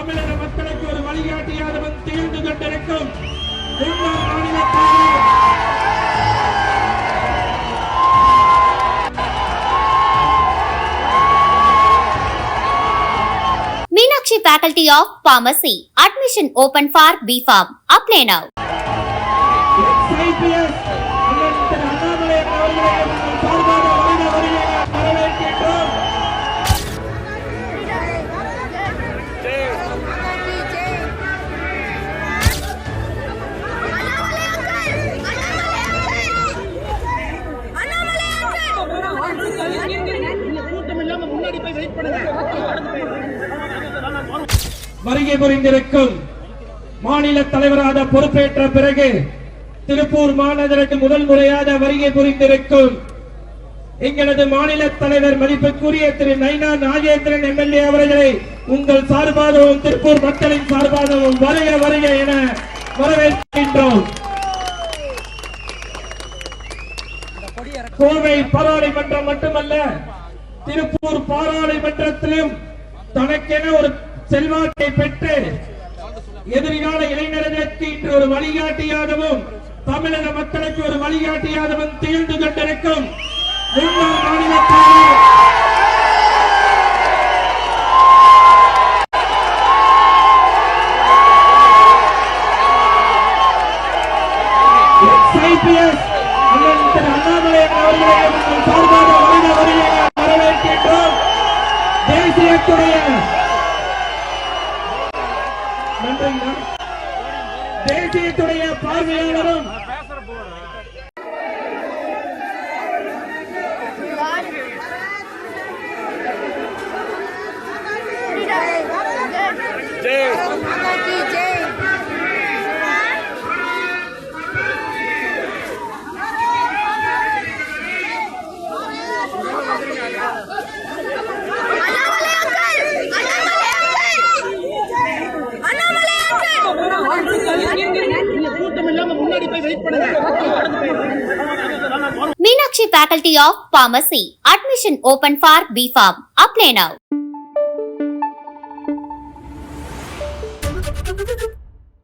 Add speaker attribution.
Speaker 1: தமிழக மக்களுக்கு ஒரு வழிகாட்டியாக திகழ்ந்து கொண்டிருக்கும்
Speaker 2: Meenakshi Faculty of Pharmacy. Admission open for B.Pharm. Apply now.
Speaker 1: வருகை புரிந்திருக்கும் மாநில தலைவராக பொறுப்பேற்ற பிறகு திருப்பூர் மாநகருக்கு முதல் முறையாக வருகை புரிந்திருக்கும் எங்களது மாநில தலைவர் மதிப்புக்குரிய திரு நைனா நாகேந்திரன் எம்எல்ஏ அவர்களை உங்கள் சார்பாகவும் திருப்பூர் மக்களின் சார்பாகவும் வருக வருக என வரவேற்கின்றோம். கோவை பாராளுமன்றம் மட்டுமல்ல, திருப்பூர் பாராளுமன்றத்திலும் தனக்கென ஒரு செல்வாக்கை பெற்று எதிர்கால இளைஞர்களுக்கு இன்று ஒரு வழிகாட்டியாகவும் தமிழக மக்களுக்கு ஒரு வழிகாட்டியாகவும் திகழ்ந்து கொண்டிருக்கும் முன்னாள் மாநில அண்ணாமலை அவர்களை சார்பாக வருக வருக வரவேற்கின்றோம். தேசியத்துடைய பார்வையாளரும்
Speaker 2: Meenakshi Faculty of Pharmacy. Admission open for B.Pharm. Apply now.